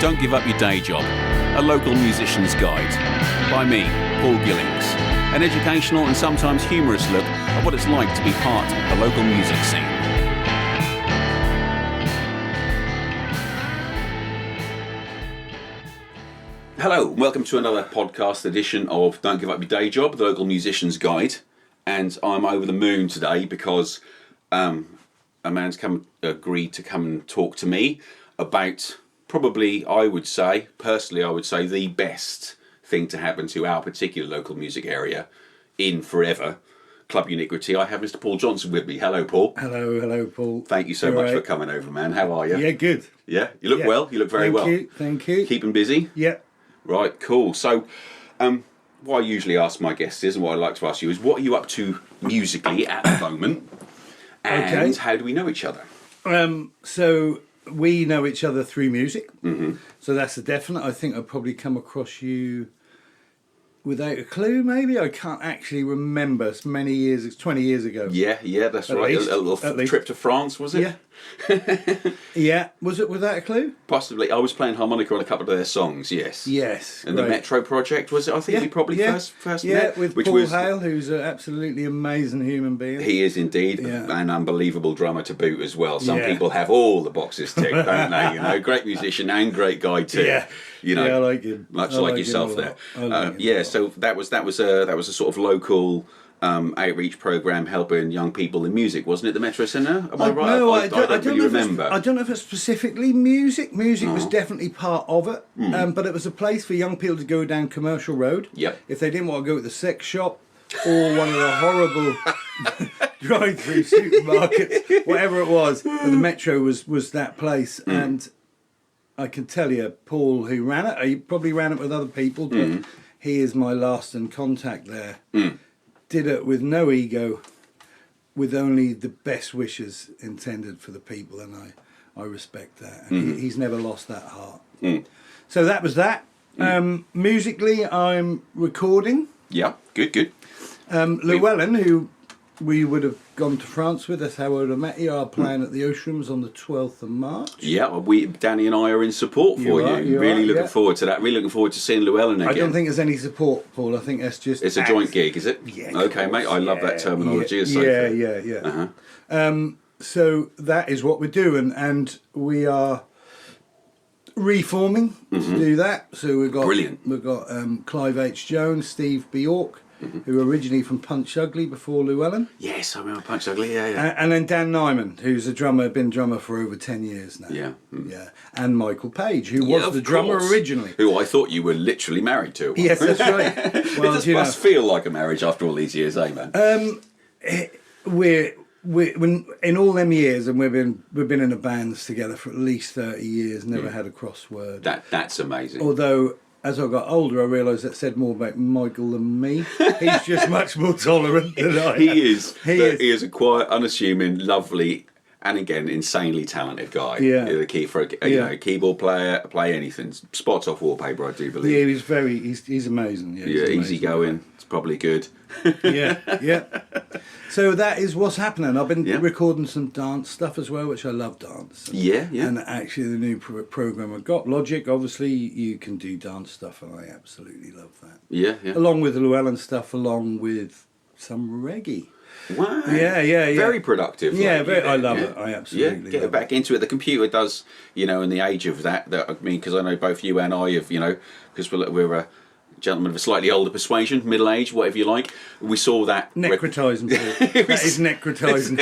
Don't Give Up Your Day Job, a local musician's guide. By me, Paul Gillings. An educational and sometimes humorous look at what it's like to be part of the local music scene. Hello, welcome to another podcast edition of Don't Give Up Your Day Job, the local musician's guide. And I'm over the moon today because a man's agreed to come and talk to me about probably, I would say, the best thing to happen to our particular local music area in forever, Club Uniquity. I have Mr. Paul Johnson with me. Hello, Paul. Hello, Paul. Thank you so much for coming over, man. How are you? Yeah, good. Yeah? You look well. You look very well. Thank you. Keeping busy? Yeah. Right, cool. So, what I usually ask my guests is, and what I'd like to ask you is, what are you up to musically at the moment? And how do we know each other? So we know each other through music. Mm-hmm. So that's a definite. I think I've probably come across you without a clue, maybe. I can't actually remember. It's 20 years ago. Yeah, that's right. Least, a little trip to France, was it? Yeah. Yeah. Was it without a clue? Possibly. I was playing harmonica on a couple of their songs, yes. Yes. And the Metro Project, was it? I think we probably first met. With Paul Hale, who's an absolutely amazing human being. He is indeed an unbelievable drummer to boot as well. Some people have all the boxes ticked, don't they? You know, great musician and great guy too. Yeah. You know, I like him. Much like yourself there. So that was a sort of local outreach program helping young people in music, wasn't it? The Metro Centre? Am I right? No, I don't really remember. I don't know if it's specifically music. Music was definitely part of it, but it was a place for young people to go down Commercial Road. Yep. If they didn't want to go to the sex shop or one of the horrible drive-through supermarkets, whatever it was, but the Metro was that place. And I can tell you, Paul, who ran it, he probably ran it with other people, but he is my last in contact there. Did it with no ego, with only the best wishes intended for the people, and I respect that. And he's never lost that heart. So that was that. Musically, I'm recording. Yeah, good. Llewellyn, who we would have gone to France with, that's how I would have met you, are playing at the Oshrooms on the 12th of March. Yeah, Danny and I are in support for you. Really looking forward to that. Really looking forward to seeing Llewellyn again. I don't think there's any support, Paul. I think that's just... It's a joint gig, is it? Yeah. Okay, mate. I love that terminology. Yeah. So that is what we're doing, and we are reforming to do that. So we've got... Brilliant. We've got Clive H. Jones, Steve Bjork, who are originally from Punch Ugly before Llewellyn. Yes, I remember Punch Ugly, yeah. And then Dan Nyman, who's a drummer, been drummer for over 10 years now. Yeah. Yeah. And Michael Page, who was the drummer originally. Who I thought you were literally married to. Yes, that's right. Well, it must feel like a marriage after all these years, eh, man? We're in all them years, and we've been in a bands together for at least 30 years, never had a crossword. That's amazing. Although, as I got older, I realised that said more about Michael than me. He's just much more tolerant than I am. He is a quiet, unassuming, lovely, and again, insanely talented guy. Yeah. The key for a keyboard player, play anything. Spots off wallpaper, I do believe. Yeah, he's amazing. Yeah, easygoing. It's probably good. Yeah. So that is what's happening. I've been recording some dance stuff as well, which I love dance. Yeah. And actually the new program I've got, Logic, obviously you can do dance stuff, and I absolutely love that. Yeah. Along with the Llewellyn stuff, along with some reggae. Wow. Yeah. Very productive. Yeah, I love it. I absolutely get back into it. The computer does, in the age of that I mean, because I know both you and I have, because we're a gentleman of a slightly older persuasion, middle age, whatever you like. We saw that... Necrotising. That is necrotising.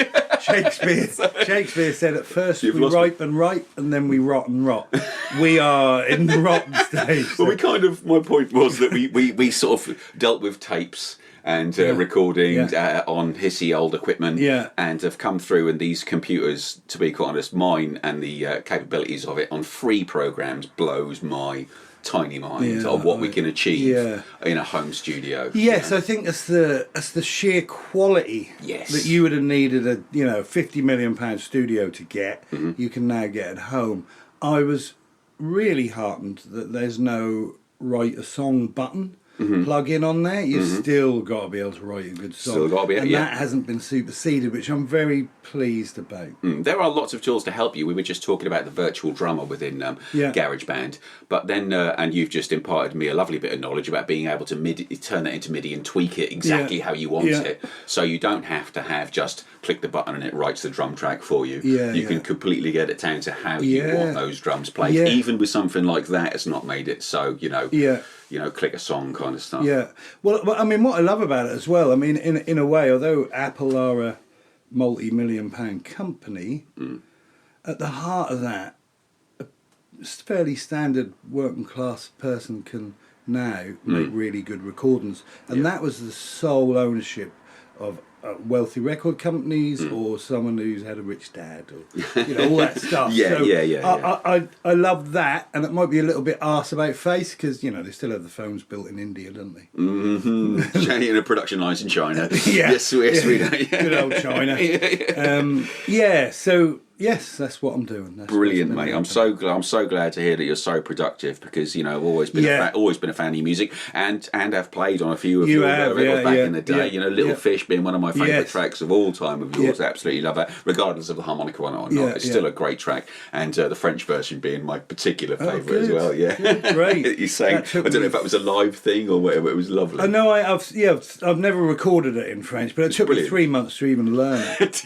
Shakespeare said at first we ripe and then we rot and rot. We are in the rotten stage. Well, my point was that we sort of dealt with tapes and recording on hissy old equipment, and have come through, and these computers, to be quite honest, mine and the capabilities of it on free programs blows my tiny mind of what we can achieve in a home studio. Yes, I think that's the sheer quality that you would have needed a £50 million studio to get. You can now get at home. I was really heartened that there's no write a song button. plug-in on there, you've still got to be able to write a good song. Still got to be, and that hasn't been superseded, which I'm very pleased about. There are lots of tools to help you. We were just talking about the virtual drummer within GarageBand, but then and you've just imparted me a lovely bit of knowledge about being able to turn that into MIDI and tweak it exactly how you want it, so you don't have to have just click the button and it writes the drum track for you. You can completely get it down to how you want those drums played. Even with something like that, it's not made it so click a song kind of stuff. Yeah. Well, I mean, what I love about it as well, I mean, in a way, although Apple are a multi-million-pound company, at the heart of that, a fairly standard working class person can now make really good recordings. And that was the sole ownership of wealthy record companies or someone who's had a rich dad or all that stuff. I love that, and it might be a little bit arse about face because they still have the phones built in India, don't they? In a production lines in China. Yes, we know. Good old China. So yes, that's what I'm doing. That's brilliant, mate. I'm so glad to hear that you're so productive because I've always been a fan of your music and have played on a few of your records back in the day. Little Fish being one of my favourite tracks of all time of yours. Absolutely love that, regardless of the harmonica one or not. It's still a great track, and the French version being my particular favourite as well. Great. You sang. I don't know if that was a live thing or whatever. It was lovely. I know. I've never recorded it in French, but it took me 3 months to even learn it.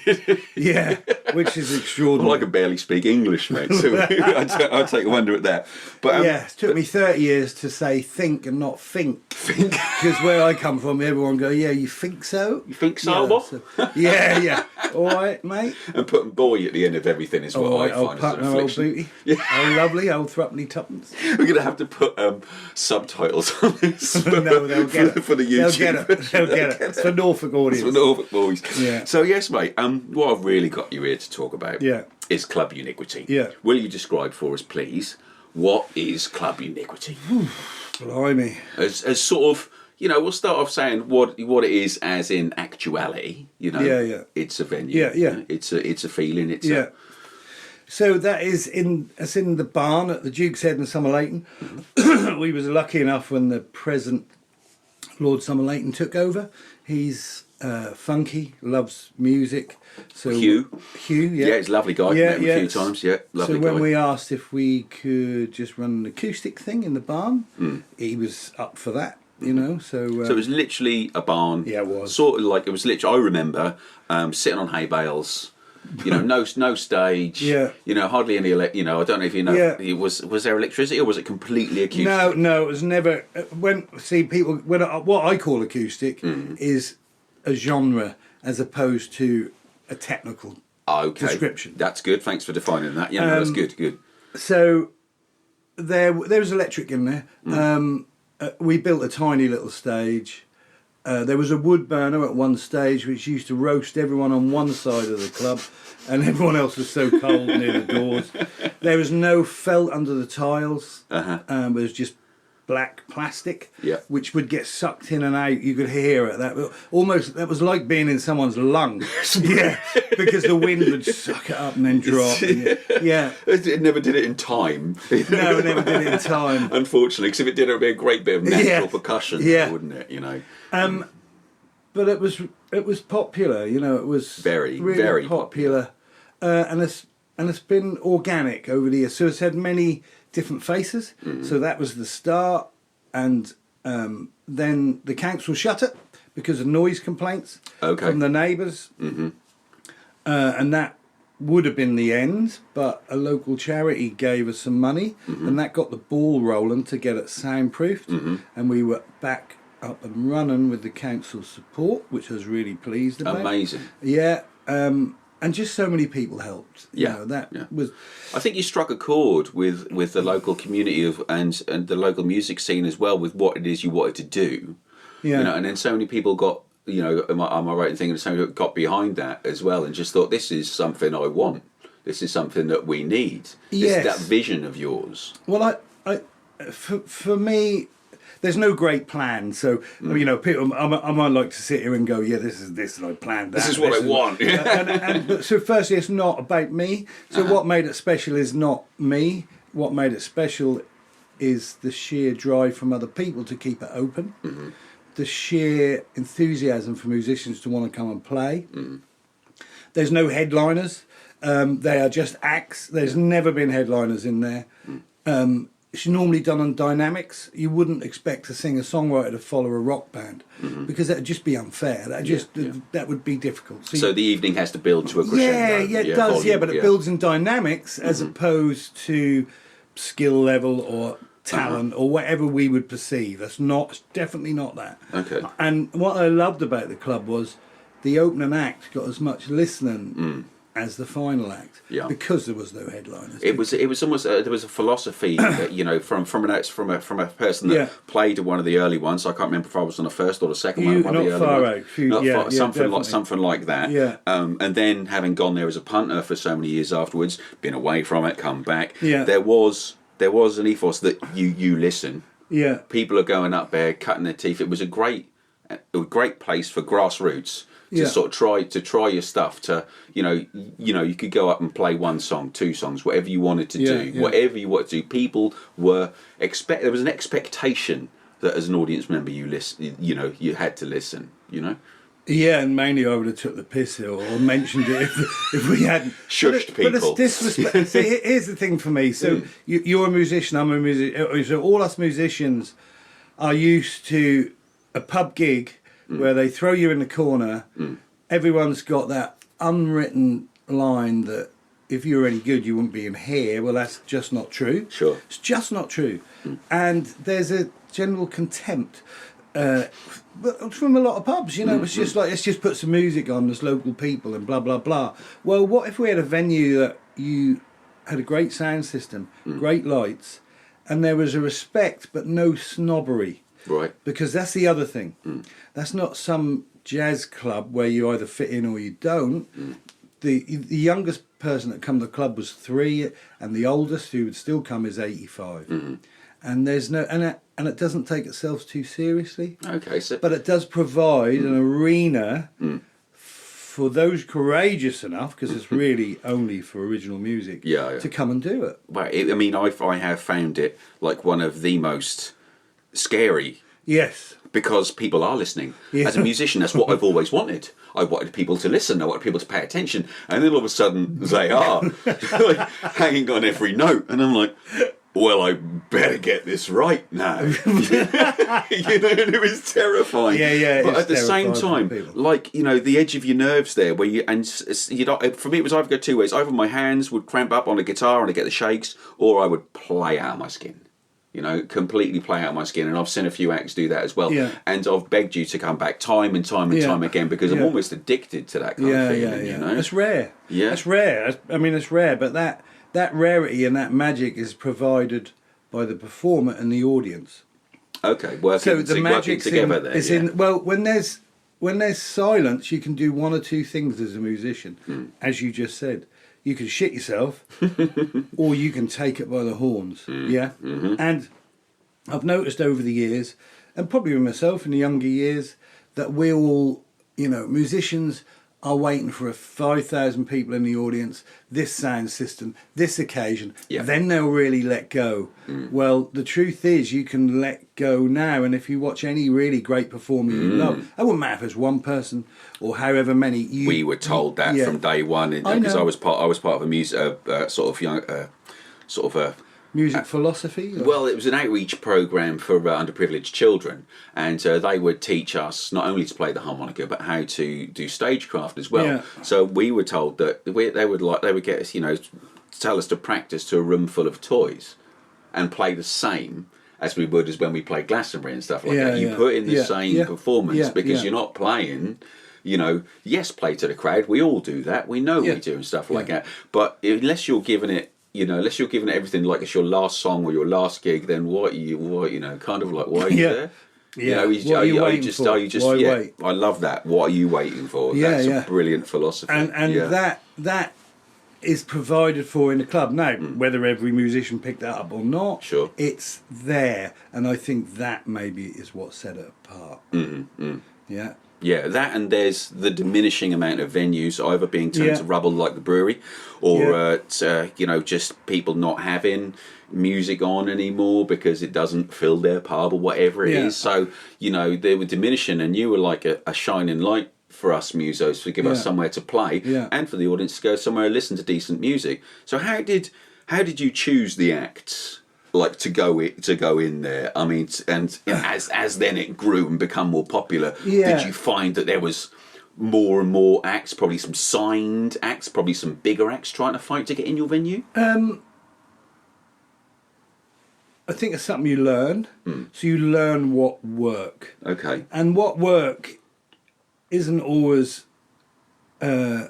Which is extraordinary. Well, I can barely speak English, mate, so I take wonder at that. But it took me 30 years to say think and not think. Think? Because where I come from, everyone go, you think so? You think so, what? All right, mate. And putting boy at the end of everything is what I find as an affliction. Old booty. Oh, lovely, old threepenny tuppence. We're going to have to put subtitles on this no, they'll get it. For the YouTube. They'll get it. It's for Norfolk audience. It's for Norfolk boys. Yeah. So, yes, mate, what I've really got you here to talk about is Club Uniquity. Yeah. Will you describe for us, please, what is Club Uniquity? Blimey. As sort of, we'll start off saying what it is as in actuality. It's a venue. It's a feeling. It's So that is in the barn at the Duke's Head in Somerleyton. We was lucky enough when the present Lord Somerleyton took over. He's funky, loves music. So Hugh, he's a lovely guy. Met him a few times. Lovely guy. So when we asked if we could just run an acoustic thing in the barn, he was up for that. So it was literally a barn. Yeah, it was sort of like it was literally. I remember sitting on hay bales. No stage. Hardly any. I don't know if you know. Yeah. Was there electricity or was it completely acoustic? No, it was never. What I call acoustic is a genre as opposed to a technical description. That's good. Thanks for defining that. That's good. So there was electric in there. We built a tiny little stage. There was a wood burner at one stage which used to roast everyone on one side of the club, and everyone else was so cold near the doors. There was no felt under the tiles. It was just black plastic, which would get sucked in and out. You could hear it. That was like being in someone's lung. Because the wind would suck it up and then drop. It never did it in time. No, it never did it in time. Unfortunately, because if it did, it would be a great bit of natural percussion, wouldn't it? But it was popular. It was very, really very popular, and it's been organic over the years. So it's had many different faces. So that was the start, and then the council shut it because of noise complaints from the neighbours, and that would have been the end. But a local charity gave us some money, and that got the ball rolling to get it soundproofed, and we were back up and running with the council support, which I was really pleased about. Amazing. And just so many people helped. Was. I think you struck a chord with the local community and the local music scene as well, with what it is you wanted to do. And then so many people got. Am I right in thinking so many people got behind that as well, and just thought, this is something I want. This is something that we need. Yes. It's that vision of yours. Well, for me. There's no great plan, so people. I might like to sit here and go, this is this, and I planned that. This is what I want. But so firstly, it's not about me. So what made it special is not me. What made it special is the sheer drive from other people to keep it open, the sheer enthusiasm for musicians to want to come and play. There's no headliners. They are just acts. There's never been headliners in there. It's normally done on dynamics. You wouldn't expect a singer-songwriter to follow a rock band because that would just be unfair. That would be difficult. So the evening has to build to a crescendo. Yeah, it does. Volume, but it builds in dynamics as opposed to skill level or talent or whatever we would perceive. It's definitely not that. Okay. And what I loved about the club was the opening act got as much listening as the final act, because there was no headliners. It was almost there was a philosophy that, from a person that played one of the early ones. I can't remember if I was on the first or the second one. Something like that. Yeah. And then having gone there as a punter for so many years afterwards, been away from it, come back. Yeah. There was an ethos that you listen. Yeah. People are going up there cutting their teeth. It was a great place for grassroots. To sort of try your stuff. You could go up and play one song, two songs, whatever you wanted to do, whatever you wanted to do. People were there was an expectation that as an audience member you had to listen. Yeah, and mainly I would have took the piss or mentioned it if we hadn't shushed people. But it's disrespect. See, here's the thing for me. So you're a musician, I'm a musician. So all us musicians are used to a pub gig where they throw you in the corner. Everyone's got that unwritten line that if you were any good, you wouldn't be in here. Well, that's just not true. Sure. It's just not true. And there's a general contempt from a lot of pubs, it's just like, let's just put some music on, there's local people and blah, blah, blah. Well, what if we had a venue that you had a great sound system, great lights, and there was a respect but no snobbery? Right. Because that's the other thing. That's not some jazz club where you either fit in or you don't. The youngest person that come to the club was 3, and the oldest who would still come is 85. And there's no and it doesn't take itself too seriously. Okay, but it does provide an arena for those courageous enough, because it's really only for original music, to come and do it. Well, I have found it like one of the most scary. Yes. Because people are listening. As a musician, that's what I've always wanted. I wanted people to listen. I wanted people to pay attention. And then all of a sudden, they are like, hanging on every note. And I'm like, well, I better get this right now. And it was terrifying. Yeah. But at the same time, the edge of your nerves there, where for me, it was either go two ways. Either my hands would cramp up on a guitar and I get the shakes, or I would play out of my skin. Completely play out of my skin, and I've seen a few acts do that as well. Yeah. And I've begged you to come back time and time again, because I'm almost addicted to that kind of feeling. It's rare. Yeah, it's rare. It's rare, but that rarity and that magic is provided by the performer and the audience. Okay, working together there. When there's silence, you can do one or two things as a musician, as you just said. You can shit yourself, or you can take it by the horns. And I've noticed over the years, and probably with myself in the younger years, that we all, musicians are waiting for 5,000 people in the audience, this sound system, this occasion, then they'll really let go. Well, the truth is you can let go now, and if you watch any really great performer you love, it wouldn't matter if it's one person or however many. We were told that from day one, because I was part of a music music philosophy? Or? Well, it was an outreach program for underprivileged children, and they would teach us not only to play the harmonica but how to do stagecraft as well. Yeah. So we were told that they would get us, tell us to practice to a room full of toys, and play the same as we would as when we played Glastonbury and stuff like that. You put in the same performance because you're not playing. Play to the crowd. We all do that. We know we do and stuff like that. But unless you're giving it. Unless you're giving everything like it's your last song or your last gig, then why are you there? Yeah. Are you wait? I love that. What are you waiting for? That's a brilliant philosophy. And that is provided for in the club. Now, whether every musician picked that up or not, it's there. And I think that maybe is what set it apart. Yeah. Yeah, that, and there's the diminishing amount of venues either being turned to rubble like the brewery, or just people not having music on anymore because it doesn't fill their pub or whatever it is. So, you know, they were diminishing, and you were like a shining light for us musos to give us somewhere to play and for the audience to go somewhere and listen to decent music. So how did you choose the acts, like to go in there? I mean, and as then it grew and become more popular, did you find that there was more and more acts, probably some signed acts, probably some bigger acts trying to fight to get in your venue? I think it's something you learn. So you learn what work. Okay. And what work isn't always a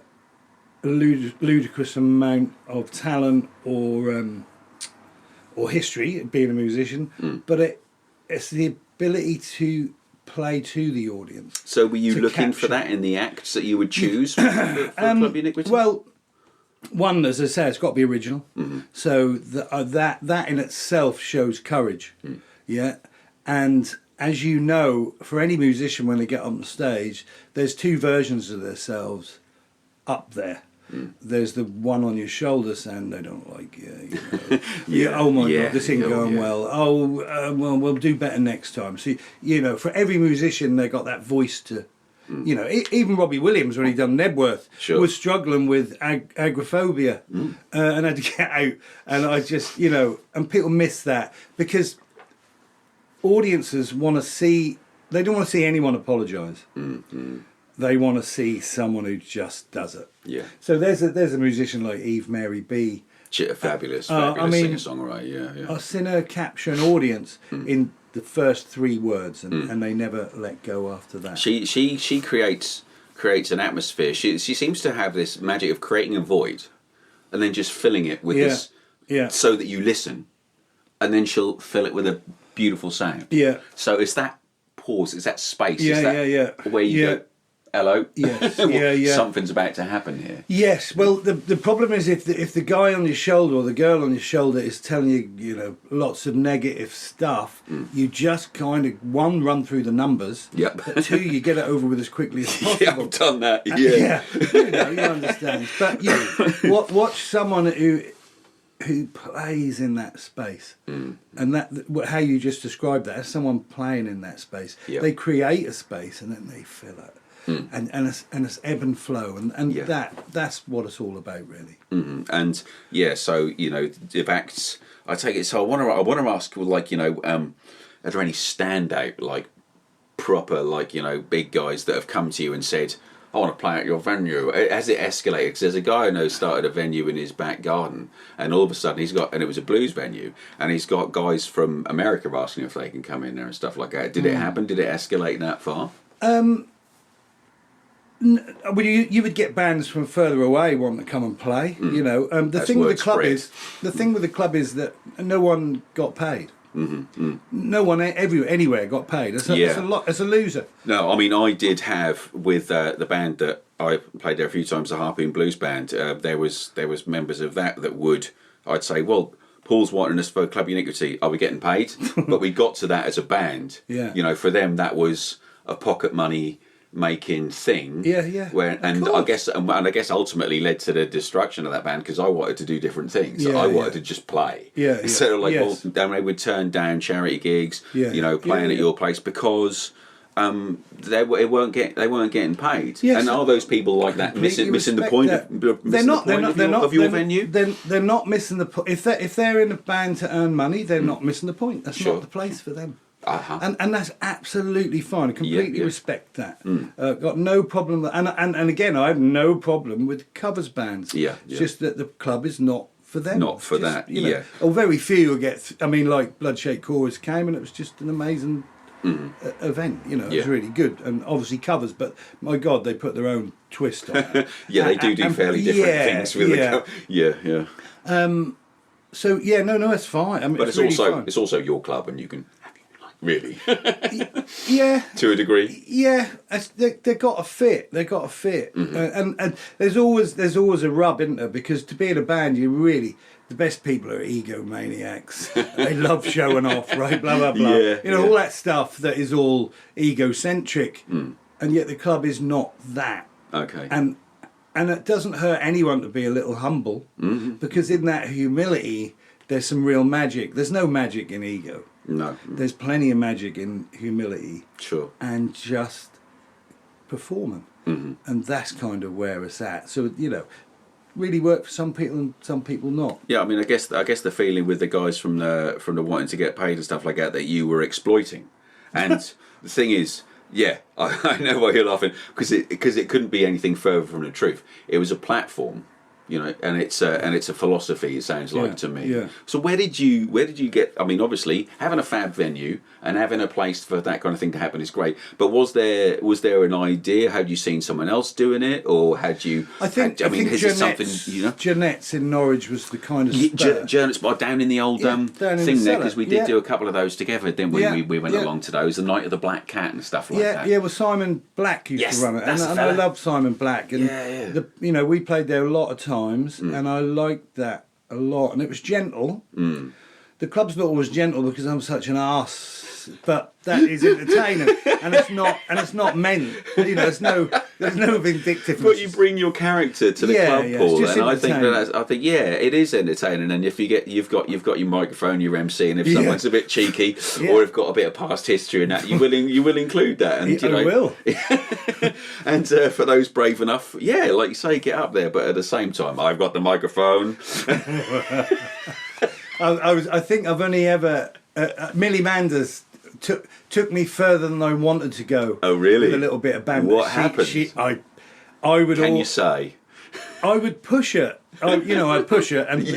ludicrous amount of talent or history, being a musician, but it's the ability to play to the audience. So were you looking for that in the acts that you would choose for Club Uniquity? Well, one, as I say, it's got to be original. So that in itself shows courage. Yeah. And as you know, for any musician when they get on the stage, there's two versions of themselves up there. There's the one on your shoulder saying they don't like you. Oh my God, this ain't going well. Well, we'll do better next time. So, you know, for every musician, they got that voice to, you know, even Robbie Williams, when he done Nebworth, was struggling with agoraphobia and had to get out. And I just, you know, and people miss that because audiences want to see, they don't want to see anyone apologise. They want to see someone who just does it. Yeah. So there's a musician like Eve Mary B. Fabulous singer-songwriter, I've seen her capture an audience in the first 3 words, and they never let go after that. She creates an atmosphere. She seems to have this magic of creating a void, and then just filling it with this, so that you listen, and then she'll fill it with a beautiful sound. Yeah. So it's that pause, it's that space, where you go, hello. Yes. Something's about to happen here. Yes. Well, the problem is if the guy on your shoulder or the girl on your shoulder is telling you, you know, lots of negative stuff, you just kind of run through the numbers. Yep. But 2, you get it over with as quickly as possible. Yeah, I've done that. Yeah. You know, you understand. But you know, watch someone who plays in that space, and that how you just described that as someone playing in that space. They create a space and then they fill it. And it's ebb and flow, and that's what it's all about, really. And so you know, if acts, I take it. So I want to ask, like, you know, are there any standout, like, proper, like, you know, big guys that have come to you and said, I want to play at your venue? Has it escalated? Because there's a guy I know started a venue in his back garden, and all of a sudden and it was a blues venue, and he's got guys from America asking if they can come in there and stuff like that. Did it happen? Did it escalate that far? Well, you would get bands from further away wanting to come and play. You know, the thing with the club is that no one got paid. No one anywhere got paid. It's a loser. No, I mean, I did have with the band that I played there a few times, the Harpoon Blues Band. There was members of that would, I'd say, well, Paul's wanting us for Club Uniquity. Are we getting paid? But we got to that as a band. Yeah. You know, for them that was a pocket money making thing. I guess ultimately led to the destruction of that band because I wanted to do different things. I wanted to just play. So well, then they would turn down charity gigs. You know, playing at your place because they weren't getting paid. And are those people like that missing the point of your venue? They're not missing the point. If they're in a band to earn money, they're not missing the point. That's not the place for them. And that's absolutely fine. I completely respect that. Got no problem. And again, I have no problem with covers bands. It's just that the club is not for them. Not for that. You know, or very few get. I mean, like Bloodshake Chorus came, and it was just an amazing event. You know, it was really good, and obviously covers. But my God, they put their own twist on it. They do fairly different things with the cover. So no, it's fine. I mean, but it's also your club, and you can. Really? To a degree. They got to fit. And there's always a rub, isn't there? Because to be in a band, the best people are egomaniacs. They love showing off, right? Blah blah blah. All that stuff that is all egocentric, and yet the club is not that. Okay. And it doesn't hurt anyone to be a little humble, because in that humility, there's some real magic. There's no magic in ego. No. There's plenty of magic in humility. Sure. And just performing. Mm-hmm. And that's kind of where it's at. So, really work for some people and some people not. Yeah, I mean, I guess the feeling with the guys from the wanting to get paid and stuff like that you were exploiting, and the thing is, yeah, I know why you're laughing because it couldn't be anything further from the truth. It was a platform, and it's a philosophy. It sounds like to me. Yeah. So where did you get? I mean, obviously having a fab venue and having a place for that kind of thing to happen is great. But was there an idea? Had you seen someone else doing it, or had you? I think is it something Jeanette's in Norwich was the kind of Jeanette's down in the old thing there because we did do a couple of those together, didn't we? Yeah. We went along to those, the Night of the Black Cat and stuff like that. Yeah. Well, Simon Black used to run it, and I love Simon Black. And we played there a lot of times, and I liked that a lot. And it was gentle. Mm. The club's not always gentle because I'm such an arse, but that is entertaining, and it's not meant. There's no vindictiveness. But you bring your character to the club, Paul, and I think it is entertaining. And if you've got your microphone, your MC, and if someone's a bit cheeky or have got a bit of past history and that, you will include that. And I will. And for those brave enough, like you say, get up there. But at the same time, I've got the microphone. I think I've only ever Millie Manders took me further than I wanted to go. Oh, really? With a little bit of banter. What happened? I would. Can you say? I would push her. I'd push her, and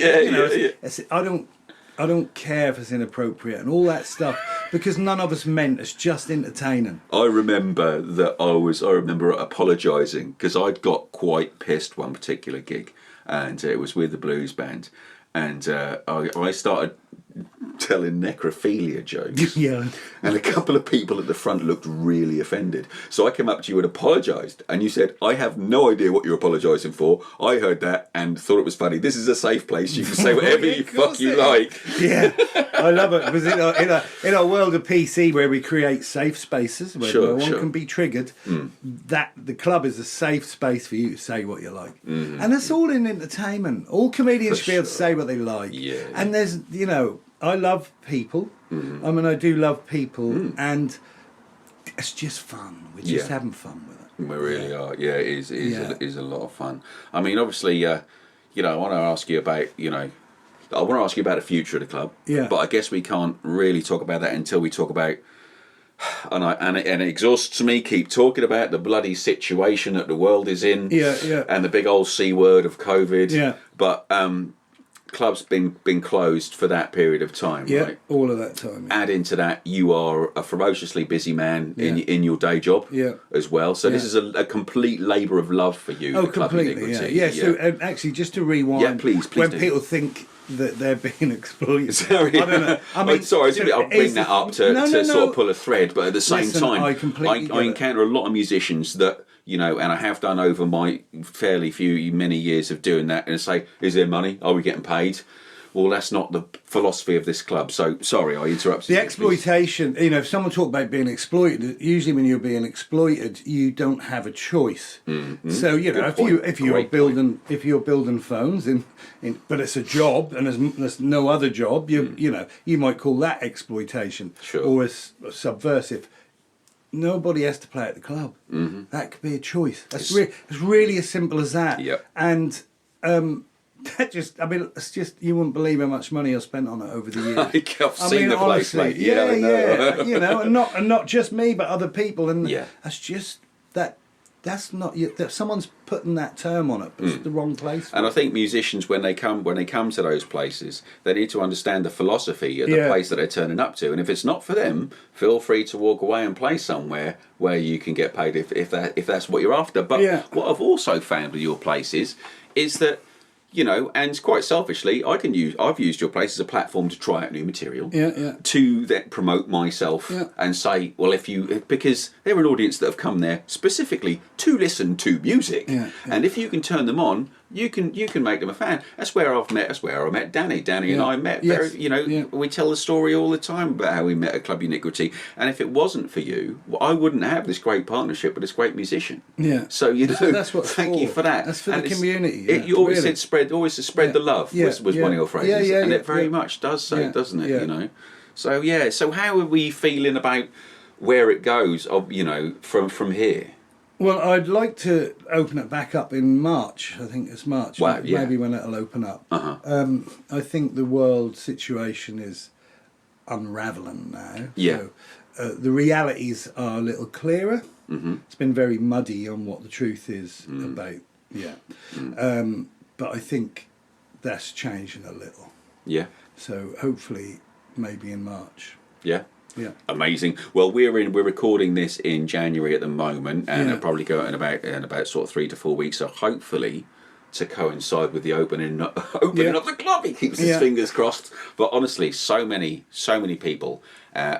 I don't care if it's inappropriate and all that stuff because none of us meant it's just entertaining. I remember apologising because I'd got quite pissed one particular gig, and it was with the blues band. And I started telling necrophilia jokes. Yeah. And a couple of people at the front looked really offended. So I came up to you and apologised. And you said, I have no idea what you're apologising for. I heard that and thought it was funny. This is a safe place. You can say whatever you like. Yeah. I love it. Because in our world of PC where we create safe spaces where no one can be triggered, that the club is a safe space for you to say what you like. Mm-hmm. And it's all in entertainment. All comedians should be able to say what they like. Yeah. And there's, I love people. Mm-hmm. I mean, I do love people, and it's just fun. We're just having fun with it. We really are. Yeah, it is a lot of fun. I mean, obviously, I want to ask you about, the future of the club. Yeah. But I guess we can't really talk about that until we talk about, and it exhausts me. Keep talking about the bloody situation that the world is in. Yeah. And the big old C word of COVID. Yeah. But club's been closed for that period of time, right? All of that time. Yeah. Add into that, you are a ferociously busy man in your day job as well. So this is a complete labour of love for you. Oh, completely. Yeah. So actually, just to rewind, please when do. People think that they're being exploited. Sorry, I don't know. I mean, I'll bring that up to sort of pull a thread, but at the same time, I encounter a lot of musicians that, and I have done over my many years of doing that, and say, is there money? Are we getting paid? Well, that's not the philosophy of this club. So, sorry, I interrupted you. The exploitation, if someone talks about being exploited, usually when you're being exploited, you don't have a choice. Mm-hmm. So, if you're building phones, but it's a job and there's no other job, you might call that exploitation or as subversive. Nobody has to play at the club. Mm-hmm. That could be a choice. It's really as simple as that. Yep. And it's just you wouldn't believe how much money I've spent on it over the years. I've seen the place, mate. and not just me, but other people. And that's just that. That's not that someone's putting that term on it, but it's the wrong place. And I think musicians, when they come to those places, they need to understand the philosophy of the place that they're turning up to. And if it's not for them, feel free to walk away and play somewhere where you can get paid if that's what you're after. But what I've also found with your places is that, and quite selfishly, I've used your place as a platform to try out new material, to then promote myself and say, well, because they're an audience that have come there specifically to listen to music, and if you can turn them on, you can make them a fan. That's where I met Danny. Danny and I met. Yes. We tell the story all the time about how we met at Club Uniquity. And if it wasn't for you, I wouldn't have this great partnership with this great musician. Yeah. So that's what. thank you for that. That's for the community. You always said spread the love was one of your phrases, and it very much does so, doesn't it? Yeah. So how are we feeling about where it goes? From here. Well, I'd like to open it back up in March. I think it's March. Wow, maybe when it'll open up. I think the world situation is unravelling now. Yeah. So, the realities are a little clearer. Mm-hmm. It's been very muddy on what the truth is about. Yeah. But I think that's changing a little. Yeah. So hopefully, maybe in March. Yeah. Yeah. Amazing. Well, we're recording this in January at the moment, and it'll probably go out in about sort of 3 to 4 weeks. So hopefully, to coincide with the opening of the club, he keeps his fingers crossed. But honestly, so many people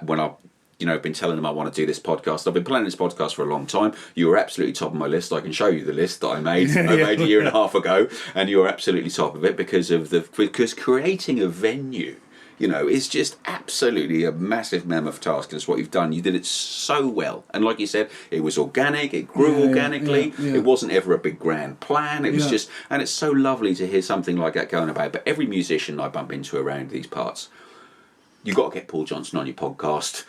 when I've been telling them I want to do this podcast. I've been planning this podcast for a long time. You were absolutely top of my list. I can show you the list that I made. I made a year and a half ago, and you were absolutely top of it because creating a venue. It's just absolutely a massive mammoth task, and it's what you've done. You did it so well, and like you said, it was organic. It grew organically. Yeah. It wasn't ever a big grand plan. It was just, and it's so lovely to hear something like that going about. But every musician I bump into around these parts, you've got to get Paul Johnson on your podcast.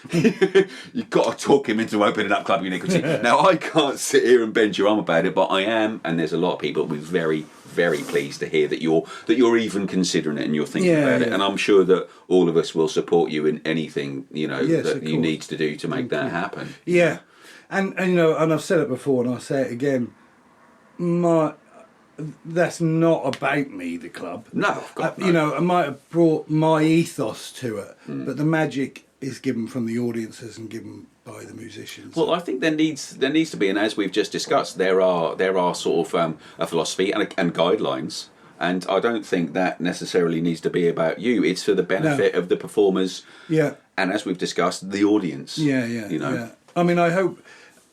You've got to talk him into opening up Club Uniquity. Now, I can't sit here and bend your arm about it, but I am, and there's a lot of people who will be very, very pleased to hear that you're even considering it and you're thinking about it. And I'm sure that all of us will support you in anything that you need to do to make that happen. Yeah, and I've said it before, and I'll say it again. That's not about me, the club. No, God, no. I might have brought my ethos to it, but the magic is given from the audiences and given by the musicians. Well, I think there needs to be, and as we've just discussed, there are sort of a philosophy and guidelines, and I don't think that necessarily needs to be about you. It's for the benefit of the performers. Yeah. And as we've discussed, the audience. Yeah. Yeah. I mean, I hope.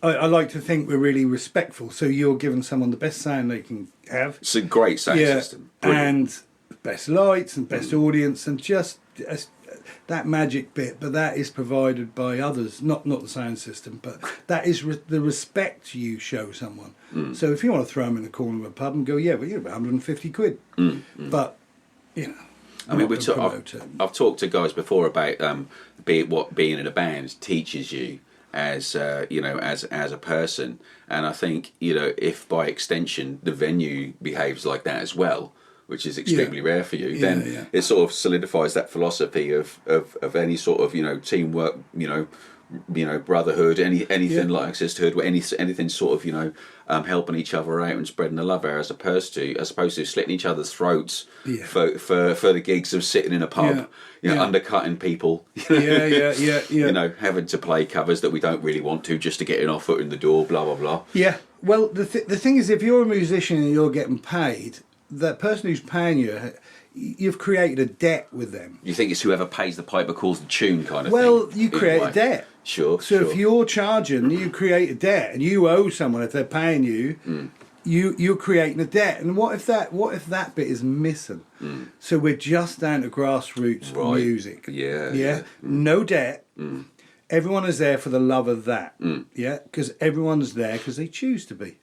I like to think we're really respectful. So you're giving someone the best sound they can have. It's a great sound system. Brilliant. And best lights and best audience and just that magic bit. But that is provided by others, not the sound system. But that is the respect you show someone. So if you want to throw them in the corner of a pub and go, well, you're about 150 quid. But, I mean, I've talked to guys before about being in a band teaches you. As as a person, and I think if by extension the venue behaves like that as well, which is extremely rare for you, then it sort of solidifies that philosophy of any sort of teamwork, brotherhood, anything like sisterhood, anything sort of helping each other out and spreading the love out, as opposed to slitting each other's throats for the gigs of sitting in a pub, undercutting people, having to play covers that we don't really want to just to get in our foot in the door, blah blah blah. Yeah, well, the thing is, if you're a musician and you're getting paid, that person who's paying you, you've created a debt with them. You think it's whoever pays the piper calls the tune kind of thing? Well, you create a debt. Sure. So if you're charging, you create a debt, and you owe someone if they're paying you. You're creating a debt, and what if that bit is missing? So we're just down to grassroots music. Yeah. No debt. Everyone is there for the love of that. Because everyone's there because they choose to be.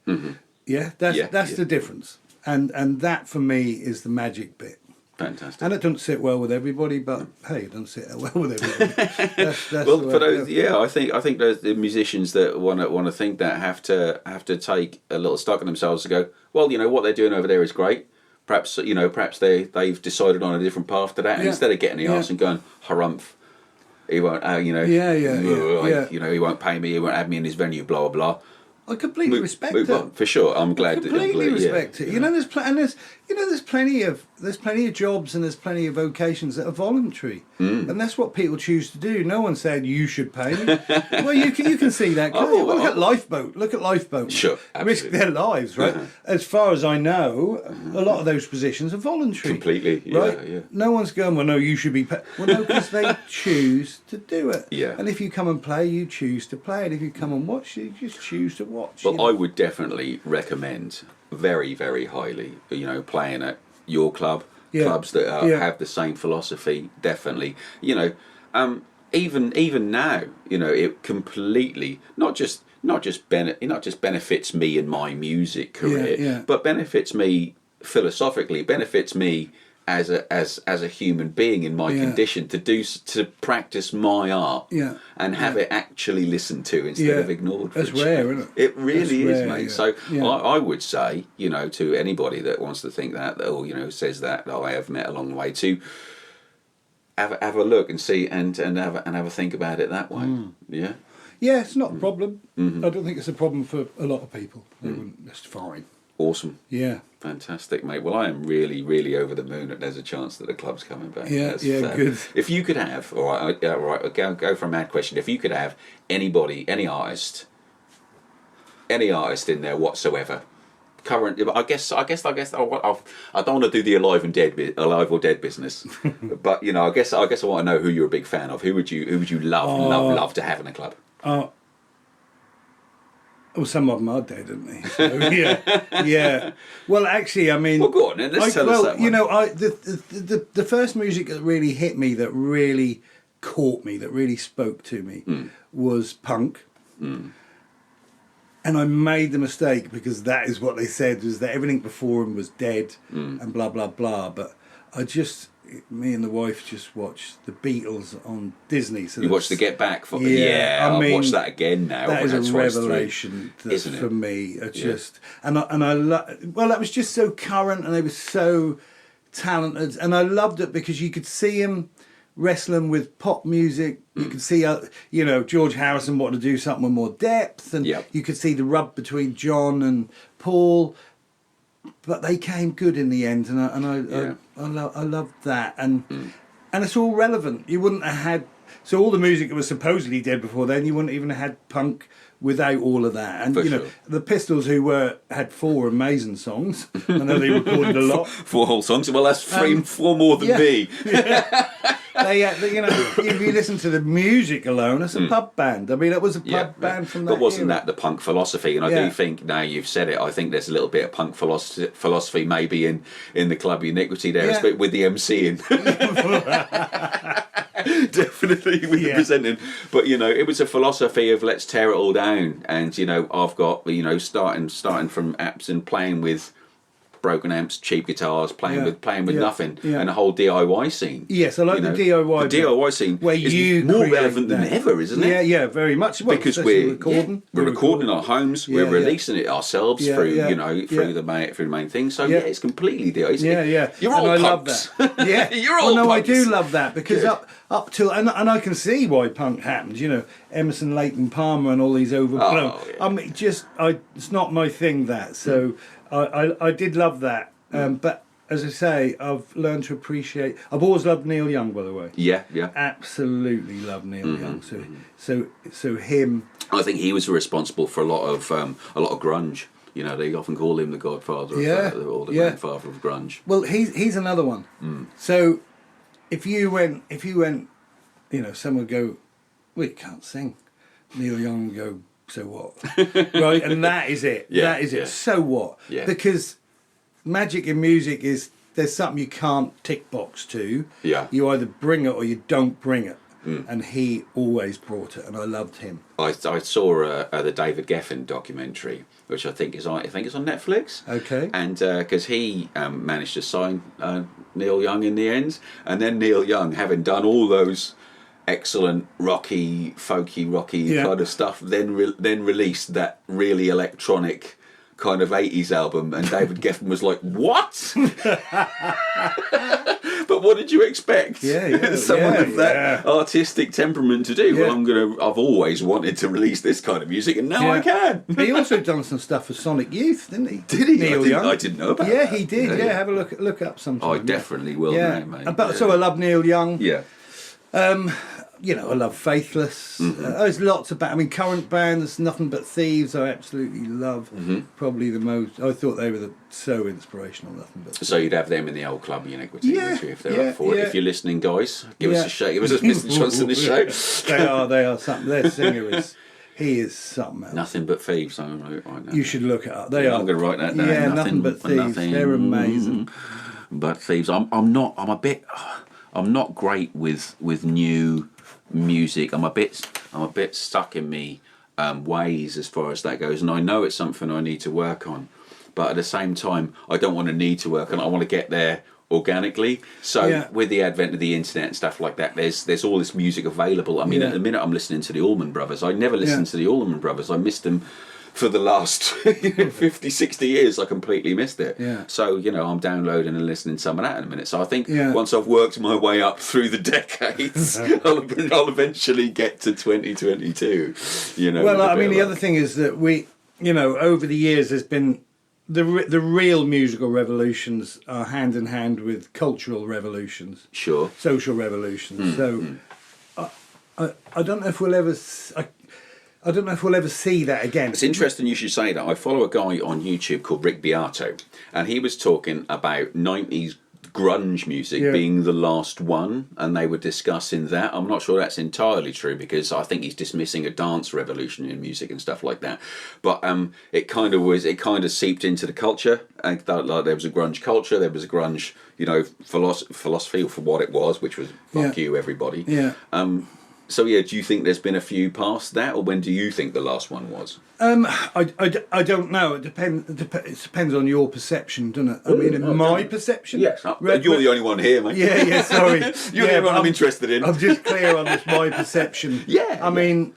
That's the difference. And that for me is the magic bit. Fantastic. And it doesn't sit well with everybody, but hey, it doesn't sit well with everybody. that's well, for those, I think those the musicians that want to think that have to take a little stock in themselves to go, well, what they're doing over there is great. Perhaps they've decided on a different path to that, and instead of getting the arse and going harumph, he won't, he won't pay me, he won't have me in his venue, blah blah blah. I completely respect it. On, for sure. I'm glad. Completely respect it. There's plenty of jobs and there's plenty of vocations that are voluntary, and that's what people choose to do. No one said you should pay me. Well, you can see that. Look at Lifeboat. Sure, risk their lives, right? As far as I know, a lot of those positions are voluntary. Completely, right? Yeah. No one's going, well, no, you should be paid. Well, no, because they choose to do it. Yeah. And if you come and play, you choose to play, and if you come and watch, you just choose to watch. Well, I would definitely recommend very, very highly. Playing at your club, Yeah. clubs that have the same philosophy. Definitely, even now, it completely not just benefits me in my music career, but benefits me philosophically, benefits me as a human being in my condition to practice my art and have it actually listened to instead of ignored. That's rare, isn't it? It really is, rare, mate. yeah. So Yeah. I would say, to anybody that wants to think that, or says that I have met along the way, to have a look and see and have a think about it that way. Yeah. Yeah, it's not a problem. I don't think it's a problem for a lot of people. That's fine. Awesome. Yeah. Fantastic, mate. Well, I am really, really over the moon that there's a chance that the club's coming back. Yeah, That's good. If you could have, all right, go for a mad question. If you could have anybody, any artist in there whatsoever, current. I guess. I don't want to do the alive or dead business, but I guess I want to know who you're a big fan of. Who would you love to have in a club? Well, some of them are dead, aren't they? So, yeah. Well, actually, I mean... Well, go on then. Let's tell us that one. The first music that really hit me, that really caught me, that really spoke to me, was punk. And I made the mistake, because that is what they said, was that everything before him was dead and blah, blah, blah. But me and the wife just watched the Beatles on Disney. So you watched the Get Back for I mean, I'll watch that again now. That is a revelation for me. That was just so current, and they were so talented, and I loved it because you could see him wrestling with pop music. You could see, George Harrison wanted to do something with more depth, and you could see the rub between John and Paul. But they came good in the end, and I loved that, and it's all relevant. You wouldn't have had all the music that was supposedly dead before then. You wouldn't even have had punk without all of that. And the Pistols, who had 4 amazing songs. I know they recorded a lot. 4 whole songs. Well, that's 4 more than me. If you listen to the music alone, it's a pub band. I mean, it was a pub band from that. But wasn't era. that the punk philosophy? And I do think, now you've said it, I think there's a little bit of punk philosophy maybe in the Club Uniquity there, with the MCing. Definitely with the presenting. But it was a philosophy of let's tear it all down. And I've got starting from apps and playing with broken amps, cheap guitars, playing with nothing, and the whole DIY scene. Yes, I like the DIY. The DIY scene where is more relevant than ever, isn't it? Yeah, very much. Well, because we're recording. We're recording our homes. We're releasing it ourselves through the main thing. So it's completely DIY. You're all I punks. love that. Yeah, you're all punks. I do love that because up till and I can see why punk happened. Emerson, Lake and Palmer, and all these overblown. I mean, it's not my thing. That so. I did love that, but as I say, I've learned to appreciate. I've always loved Neil Young, by the way. Yeah. Absolutely love Neil Young. So him. I think he was responsible for a lot of grunge. They often call him the godfather or the grandfather of grunge. Well, he's another one. So if you went, someone would go, well, you can't sing. Neil Young would go, so what? Right, and that is it. That is it. So what? Yeah. Because magic in music is there's something you can't tick box to. Yeah. You either bring it or you don't bring it. And he always brought it, and I loved him. I saw the David Geffen documentary, which I think is on Netflix. Okay. And because he managed to sign Neil Young in the end, and then Neil Young, having done all those excellent rocky kind of stuff, then released that really electronic kind of 80s album, and David Geffen was like, what? But what did you expect? Someone of that artistic temperament to do? Well, I've always wanted to release this kind of music, and now I can. He also done some stuff for Sonic Youth, didn't he? Did he? Neil Young. I didn't know about that. Yeah, he did. Yeah, have a look up sometime. I definitely will now, mate. So I love Neil Young. Yeah. I love Faithless. There's lots of bands. Current bands, Nothing But Thieves, I absolutely love. Probably the most. I thought they were so inspirational. Nothing But Thieves. So you'd have them in the old Club Uniquity, would you, if they're up for it? If you're listening, guys, give us a shout. Give us a Mr. Johnson a shout. They are something. Their singer is He is something else. Nothing But Thieves. I know. You should look it up. They are. I'm going to write that down. Yeah, Nothing But Thieves. They're amazing. But Thieves. I'm not great with new music. I'm a bit stuck in me ways as far as that goes, and I know it's something I need to work on. But at the same time, I don't want to need to work on. I want to get there organically. So with the advent of the internet and stuff like that, there's all this music available. I mean, at the minute I'm listening to the Allman Brothers. I never listened to the Allman Brothers. I missed them for the last 50, 60 years. I completely missed it. Yeah. So, I'm downloading and listening to some of that in a minute. So I think once I've worked my way up through the decades, I'll eventually get to 2022. Well, I mean, the other thing is that we, over the years, there's been the real musical revolutions are hand in hand with cultural revolutions. Sure. Social revolutions. I don't know if we'll ever. I don't know if we'll ever see that again. It's interesting you should say that. I follow a guy on YouTube called Rick Beato, and he was talking about 90s grunge music being the last one, and they were discussing that. I'm not sure that's entirely true, because I think he's dismissing a dance revolution in music and stuff like that. But it kind of seeped into the culture, and like there was a grunge culture, there was a grunge, philosophy for what it was, which was fuck you everybody. Yeah. So do you think there's been a few past that, or when do you think the last one was? I don't know. It depends on your perception, doesn't it? I mean, in my perception. Yes, you're the only one here, mate. Yeah. Sorry, you're the only one I'm interested in. I'm just clear on this. My perception. I mean,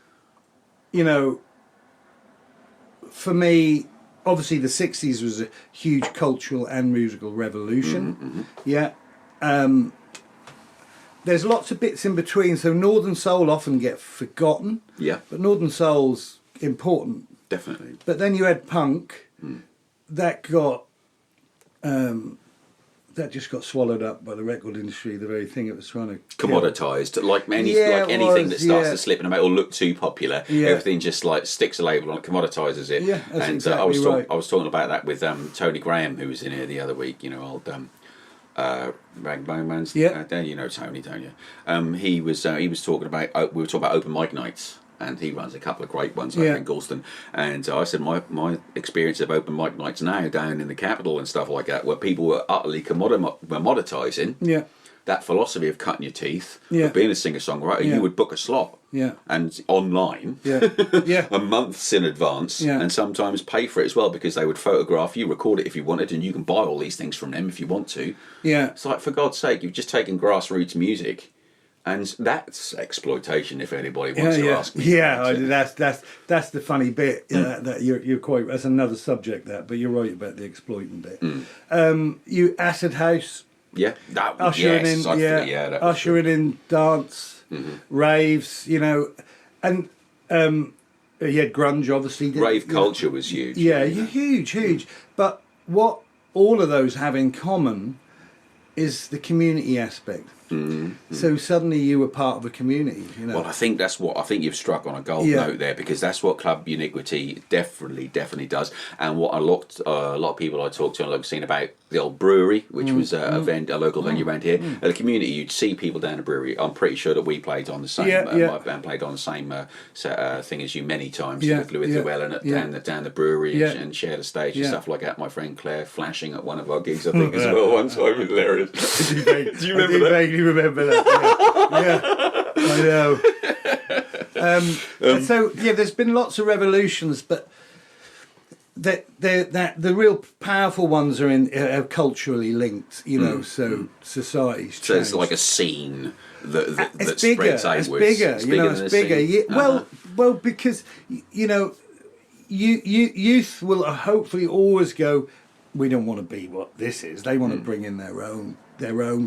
for me, obviously the '60s was a huge cultural and musical revolution. There's lots of bits in between, so Northern Soul often get forgotten. Yeah. But Northern Soul's important. Definitely. But then you had punk, that got that just got swallowed up by the record industry, the very thing it was trying to commoditized, like anything that starts to slip and make or look too popular. Everything just like sticks a label on it, commoditizes it. Yeah, that's and exactly I was talking about that with Tony Graham, who was in here the other week. Old Ragbone Man's Tony, don't you? He was talking about we were talking about open mic nights, and he runs a couple of great ones over in Galston. And I said my experience of open mic nights now down in the capital and stuff like that, where people were utterly commoditising that philosophy of cutting your teeth, of being a singer-songwriter. You would book a slot, and online, a months in advance, and sometimes pay for it as well, because they would photograph you, record it if you wanted, and you can buy all these things from them if you want to. It's like, for God's sake, you've just taken grassroots music, and that's exploitation. If anybody wants to ask me, that's the funny bit. That you're quite. That's another subject, but you're right about the exploiting bit. You Acid House. Ushering in dance, raves, and you had grunge, obviously. Rave culture was huge. Huge. But what all of those have in common is the community aspect. So suddenly you were part of a community, Well, I think you've struck on a gold note there, because that's what Club Uniquity definitely does, and what a lot of people I talked to and I've seen about the old brewery, which was a local venue around here. At the community, you'd see people down the brewery. I'm pretty sure that we played on the same. My band played on the same thing as you many times with Llewellyn down the brewery and shared a stage and stuff like that. My friend Claire flashing at one of our gigs, I think, as well. One time, hilarious. Do you remember that? Remember that? I know. So there's been lots of revolutions, but that the real powerful ones are culturally linked. So society's changed. So it's like a scene that spreads outwards. It's bigger. Well, because youth will hopefully always go, we don't want to be what this is. They want to bring in their own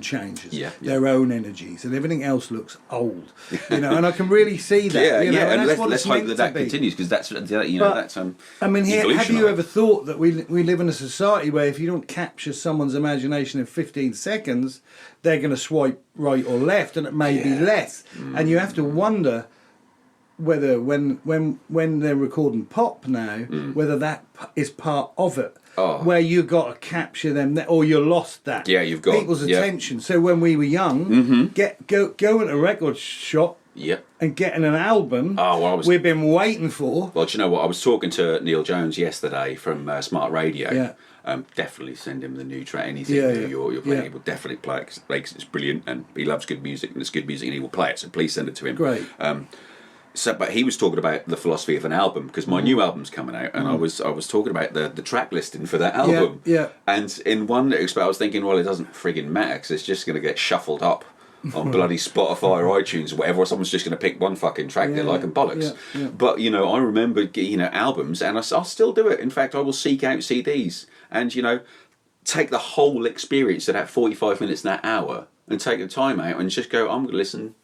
changes, their own energies, and everything else looks old, and I can really see that. And let's hope that continues, because that's that's. I mean, have you ever thought that we live in a society where if you don't capture someone's imagination in 15 seconds, they're going to swipe right or left, and it may be less, and you have to wonder whether when they're recording pop now, whether that is part of it. Where you got to capture them, or you lost that. You've got people's attention. So when we were young, go into a record shop, Yep. and getting an album well, we've been waiting for. Well, do you know what? I was talking to Neil Jones yesterday from Smart Radio. Yeah. Definitely send him the new track. Anything new you're playing, he will definitely play it because it's brilliant and he loves good music and it's good music and he will play it. So please send it to him. Great. But he was talking about the philosophy of an album because my new album's coming out, and I was talking about the track listing for that album. Yeah. And in one respect, I was thinking, well, it doesn't frigging matter because it's just going to get shuffled up on bloody Spotify or iTunes or whatever. Or someone's just going to pick one fucking track they like and bollocks. Yeah. But I remember albums, and I'll still do it. In fact, I will seek out CDs and take the whole experience of that 45 minutes, that hour, and take the time out and just go, I'm going to listen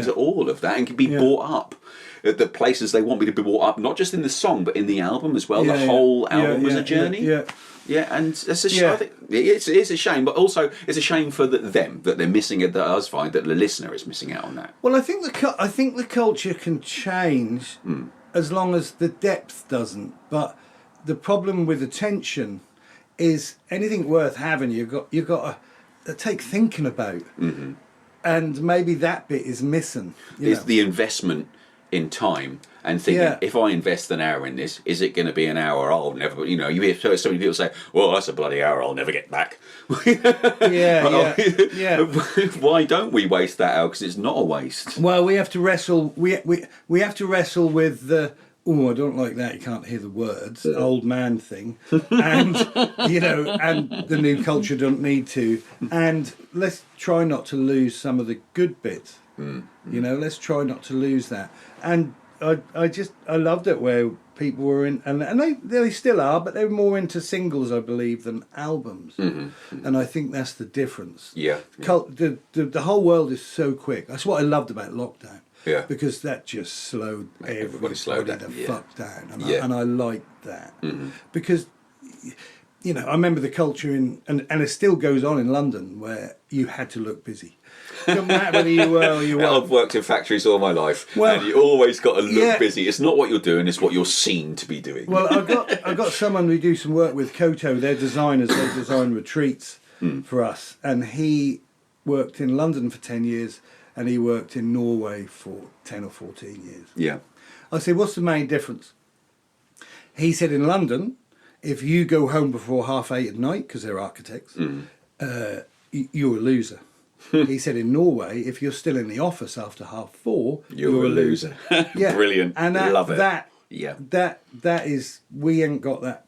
to all of that and can be brought up at the places they want me to be brought up, not just in the song but in the album as well. The whole album was a journey. And it's a shame. I think it's a shame, but also it's a shame for them that they're missing it. That us find that the listener is missing out on that. Well, I think the culture can change as long as the depth doesn't. But the problem with attention is anything worth having you've got to take thinking about, and maybe that bit is missing. It's the investment in time and thinking, if I invest an hour in this, is it going to be an hour I'll never, you hear so many people say, well, that's a bloody hour I'll never get back. Why don't we waste that hour? Because it's not a waste. Well, we have to wrestle, we have to wrestle with the, I don't like that, you can't hear the words, old man thing, and and the new culture don't need to, and let's try not to lose some of the good bits. Let's try not to lose that. And I loved it where people were in, and they still are, but they're more into singles, I believe, than albums. And I think that's the difference. The whole world is so quick. That's what I loved about lockdown. Because that just slowed everybody the fuck down, and I liked that because I remember the culture and it still goes on in London where you had to look busy. Doesn't matter whether you were or you weren't. I've worked in factories all my life, and you always got to look busy. It's not what you're doing; it's what you're seen to be doing. Well, I got someone we do some work with, Koto. They're designers. They design retreats for us, and he worked in London for 10 years. And he worked in Norway for 10 or 14 years. Yeah. I said, what's the main difference? He said, in London, if you go home before 8:30 at night, because they're architects, you're a loser. He said, in Norway, if you're still in the office after 4:30, you're a loser. Brilliant. And love it. That is, we ain't got that,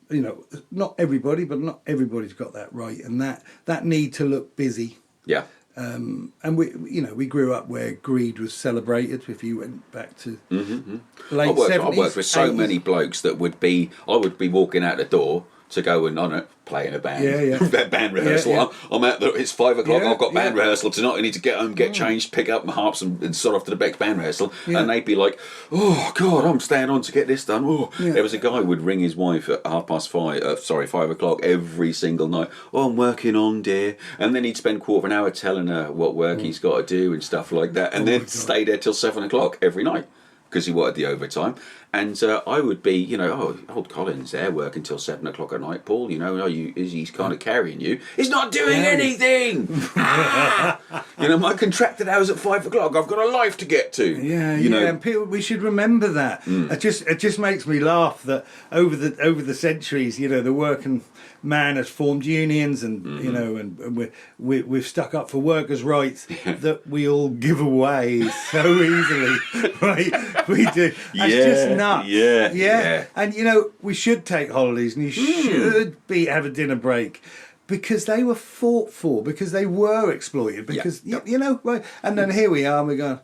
not everybody, but not everybody's got that right. And that need to look busy. Yeah. And we grew up where greed was celebrated. If you went back to late 70s, I worked with so 80s. many blokes that I would be walking out the door to go and play in a band. Band rehearsal. I'm out there. It's 5 o'clock. I've got band rehearsal tonight. I need to get home, get changed, pick up my harps, and sort off to the next band rehearsal. And they'd be like, "Oh God, I'm staying on to get this done." There was a guy who would ring his wife at 5 o'clock every single night. "Oh, I'm working on, dear," and then he'd spend quarter of an hour telling her what work he's got to do and stuff like that, and then stay there till 7 o'clock every night because he wanted the overtime. And I would be, old Colin's there working till 7 o'clock at night, Paul, he's kind of carrying you. He's not doing anything! My contracted hours at 5 o'clock, I've got a life to get to. And people, we should remember that. It just makes me laugh that over the centuries, the working man has formed unions and, and we've stuck up for workers' rights that we all give away so easily, right? We do. That's just nuts. Yeah. And we should take holidays, and you should have a dinner break, because they were fought for, because they were exploited, because right. And then here we are, and we're going,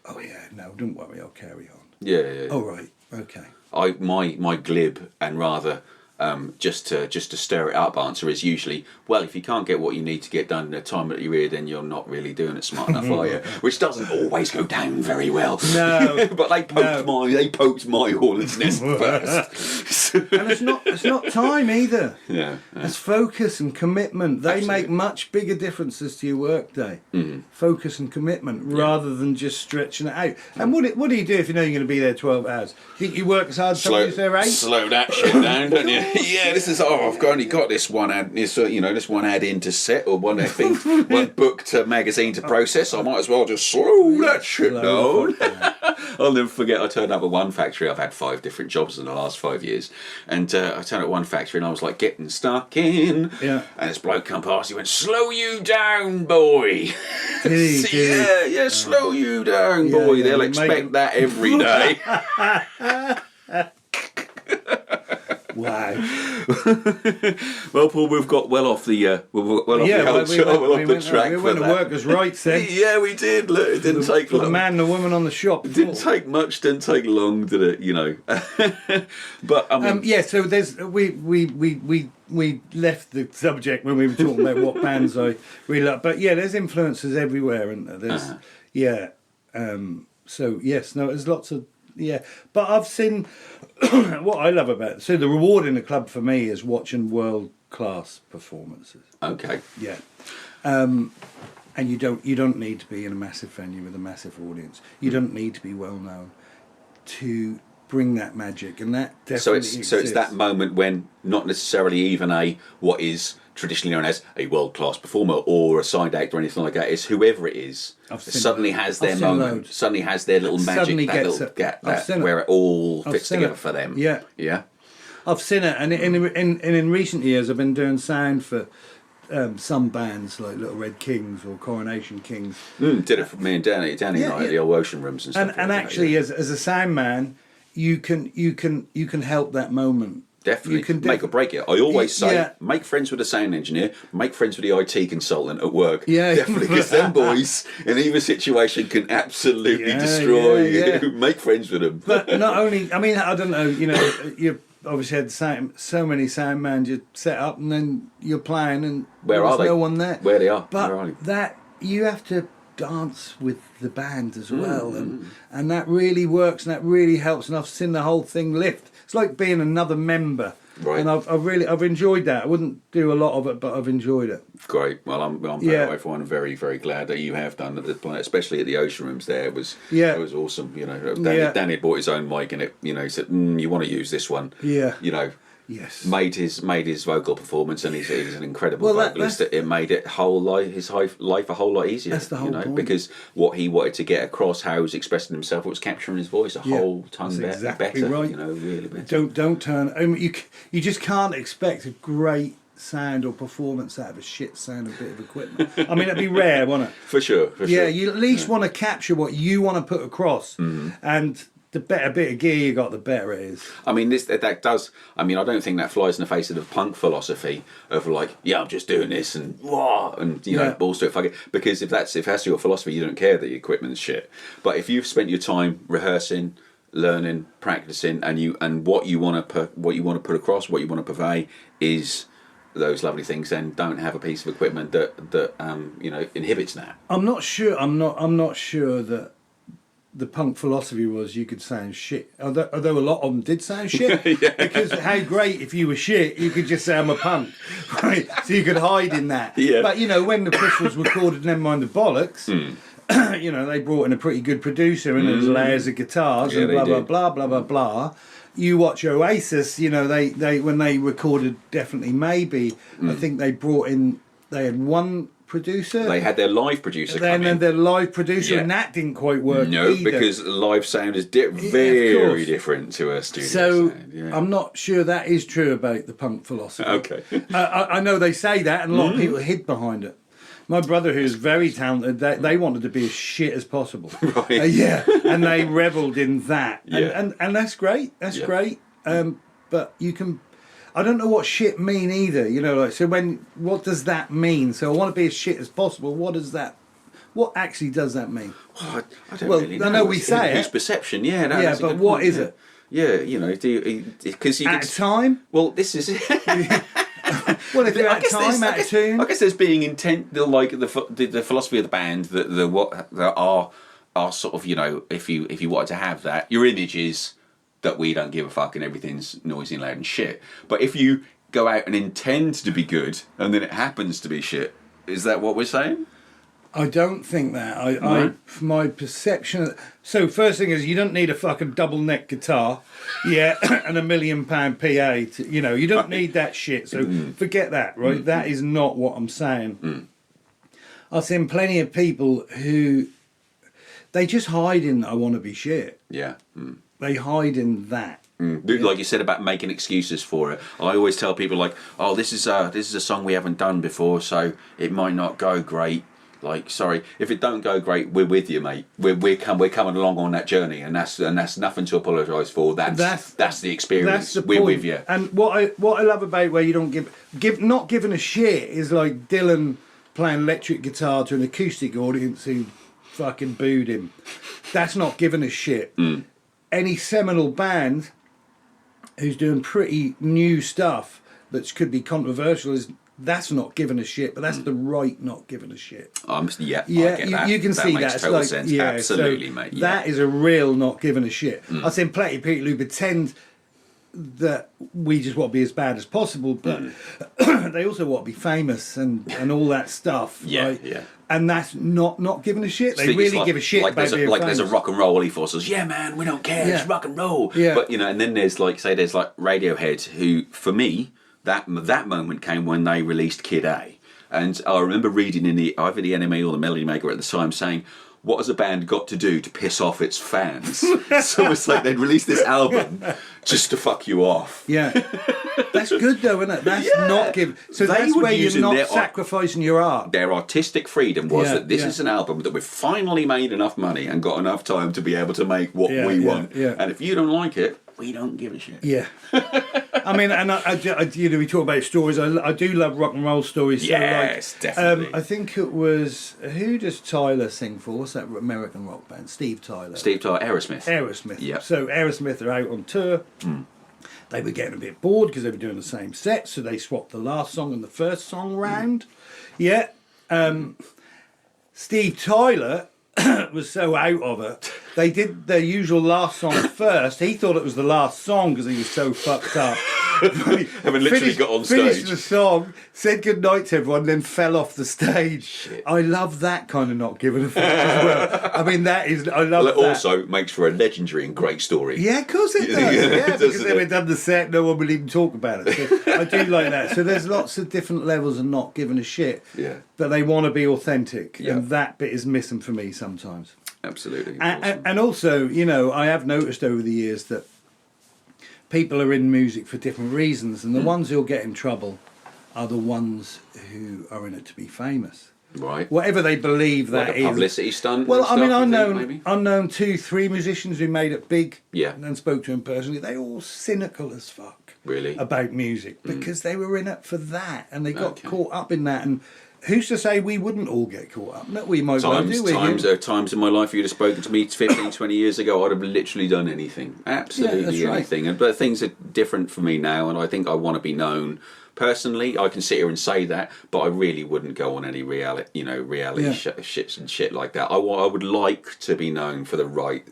oh yeah, no, don't worry, I'll carry on. Yeah. Oh right, okay. My glib and rather just to stir it up answer is usually, well, if you can't get what you need to get done in the time that you're here, then you're not really doing it smart enough, are you? Which doesn't always go down very well. No. But they poked my hornet's nest first. And it's not time either. Yeah. It's focus and commitment. They Absolutely. make much bigger differences to your work day. Focus and commitment, rather than just stretching it out. And what do you do if you know you're going to be there 12 hours? You think you work as hard as somebody who's there 8? Slow that shit down, don't you? Yeah, this is. I've only got this one ad. This this one ad in to set or one thing, one book to magazine to process. I might as well just slow that shit down. I'll never forget. I turned up at one factory. I've had 5 different jobs in the last 5 years, and I turned up at one factory and I was like getting stuck in. Yeah. And this bloke come past. He went, "Slow you down, boy." Did he? Yeah, slow you down, boy. Yeah, They'll expect that every day. Wow. Well, Paul, we've got well off the track We for went to that. workers' rights then. Yeah, we did. Look, it didn't take For long. the man and the woman on the shop. It didn't take much. Didn't take long, did it? But I mean, Yeah. So there's we left the subject when we were talking about what bands I really like, but yeah, there's influences everywhere, and there's so yes, no, there's lots of. Yeah, but I've seen what I love about it. So the reward in the club for me is watching world class performances. okay. Yeah, and you don't need to be in a massive venue with a massive audience. You don't need to be well known to bring that magic, and that definitely exists. So it's that moment when not necessarily even what is traditionally known as a world class performer or a side act or anything like that. It's whoever it is suddenly has their moment, suddenly has their little magic, where it all fits together for them. Yeah, yeah. I've seen it, and in recent years, I've been doing sound for some bands like Little Red Kings or Coronation Kings. Did it for me and Danny at the old Ocean Rooms and stuff. And actually, as a sound man, you can help that moment. Definitely, you can make or break it. I always say, make friends with a sound engineer, make friends with the IT consultant at work. Yeah, definitely, because them boys in either situation can absolutely destroy you. Yeah. Make friends with them. But not only, I mean, I don't know. You obviously had so many sound man you set up, and then you're playing, and there's no one there. Where they are? But that you have to dance with the band as well, and that really works, and that really helps. And I've seen the whole thing lift. It's like being another member, right? And I've enjoyed that. I wouldn't do a lot of it, but I've enjoyed it. Great. Well, I'm everyone very, very glad that you have done it, especially at the Ocean Rooms. There it was awesome. Danny bought his own mic, and it he said, "You want to use this one?" Yeah. Yes. Made his vocal performance, and he's an incredible vocalist. It made his life a whole lot easier. That's the whole point. Because what he wanted to get across, how he was expressing himself, it was capturing his voice a whole ton better. Right. Really better. Don't turn. I mean, you just can't expect a great sound or performance out of a shit sound bit of equipment. I mean, it'd be rare, wouldn't it? For sure. Yeah, you at least want to capture what you want to put across, and the better bit of gear you got, the better it is. I mean, that does. I mean, I don't think that flies in the face of the punk philosophy of like, I'm just doing this and balls to it, fuck it. Because if that's your philosophy, you don't care that your equipment's shit. But if you've spent your time rehearsing, learning, practicing, and what you want to put across, what you want to purvey is those lovely things, then don't have a piece of equipment that inhibits that. I'm not sure that the punk philosophy was you could sound shit, although a lot of them did sound shit. Because how great if you were shit, you could just say I'm a punk, right? So you could hide in that. Yeah. But when the Pistols recorded Never Mind the Bollocks, they brought in a pretty good producer, and there's layers of guitars and blah blah blah blah. You watch Oasis, they when they recorded Definitely Maybe, I think they had one producer. They had their live producer come in. Then their live producer, and that didn't quite work either. Because live sound is very different to a studio sound. Yeah. I'm not sure that is true about the punk philosophy. Okay. I know they say that, and a lot of people hid behind it. My brother, who's very talented, they wanted to be as shit as possible. Right. And they revelled in that. And that's great. That's great. But you can... I don't know what shit mean either, what does that mean? So I want to be as shit as possible. What actually does that mean? Well, I don't really know. I know we say it. It's perception, but what is it? Yeah, because you at a time? Well, this is... Well, if you're out of time, out of tune. I guess there's being intent, the philosophy of the band, that are sort of, if you wanted to have that, your image is that we don't give a fuck and everything's noisy and loud and shit. But if you go out and intend to be good and then it happens to be shit, is that what we're saying? I don't think that. No? My perception. So first thing is, you don't need a fucking double neck guitar, yeah, and £1 million PA. You don't need that shit. So forget that, right? That is not what I'm saying. I've seen plenty of people who they just hide in "I want to be shit." Yeah. They hide in that. Like you said about making excuses for it. I always tell people like, "Oh, this is a song we haven't done before, so it might not go great." Like, sorry, if it don't go great, we're with you, mate. We're coming along on that journey, and that's nothing to apologise for. That's the experience. That's the we're point. with you. And what I love about where you don't give not giving a shit is like Dylan playing electric guitar to an acoustic audience who fucking booed him. That's not giving a shit. Any seminal band who's doing pretty new stuff that could be controversial that's not giving a shit, but that's the right not giving a shit. I get that. You can that see makes that. total Like, sense. yeah, Absolutely, so mate. Yeah. That is a real not giving a shit. I've seen plenty of people who pretend that we just want to be as bad as possible, but they also want to be famous and all that stuff. Yeah, right? yeah. And that's not giving a shit. They really give a shit like about being famous. there's a rock and roll ethos. Says, yeah, man, we don't care. Yeah. It's rock and roll. Yeah. But and then there's there's Radiohead, who for me that moment came when they released Kid A, and I remember reading in either the NME or the Melody Maker at the time saying, what has a band got to do to piss off its fans? So it's like they'd released this album just to fuck you off. Yeah, that's good though, isn't it? That's not giving. So They that's were where you're using not sacrificing your art. Their artistic freedom was that this yeah. is an album that we've finally made enough money and got enough time to be able to make what we want. Yeah. And if you don't like it, we don't give a shit. Yeah. I mean, and we talk about stories. I do love rock and roll stories. Yes, so definitely. I think it was, who does Tyler sing for? What's that American rock band? Steve Tyler. Aerosmith. Aerosmith. Yep. So Aerosmith are out on tour. They were getting a bit bored because they were doing the same set, so they swapped the last song and the first song round. Yeah. Steve Tyler was so out of it. They did their usual last song first. He thought it was the last song because he was so fucked up. Having literally got on stage. Finished the song, said goodnight to everyone, then fell off the stage. Shit. I love that kind of not giving a fuck as well. I mean, I love that. It also makes for a legendary and great story. Yeah, of course it does. Yeah, because they were done the set, no one would even talk about it. So I do like that. So there's lots of different levels of not giving a shit. Yeah. But they want to be authentic, Yeah. and that bit is missing for me sometimes. Absolutely. And also, I have noticed over the years that people are in music for different reasons, and the ones who'll get in trouble are the ones who are in it to be famous. Right. Whatever they believe that Like is. a publicity stunt. Well, I mean, maybe? I've known 2-3 musicians who made it big. Yeah. And spoke to them personally. They're all cynical as fuck. Really? About music because they were in it for that, and they got Okay. caught up in that. And who's to say we wouldn't all get caught up? No, we might well do. Times in my life you'd have spoken to me 15, 20 years ago, I'd have literally done anything. Absolutely that's right. anything. But things are different for me now, and I think I want to be known. Personally, I can sit here and say that, but I really wouldn't go on any reality shit like that. I would like to be known for the right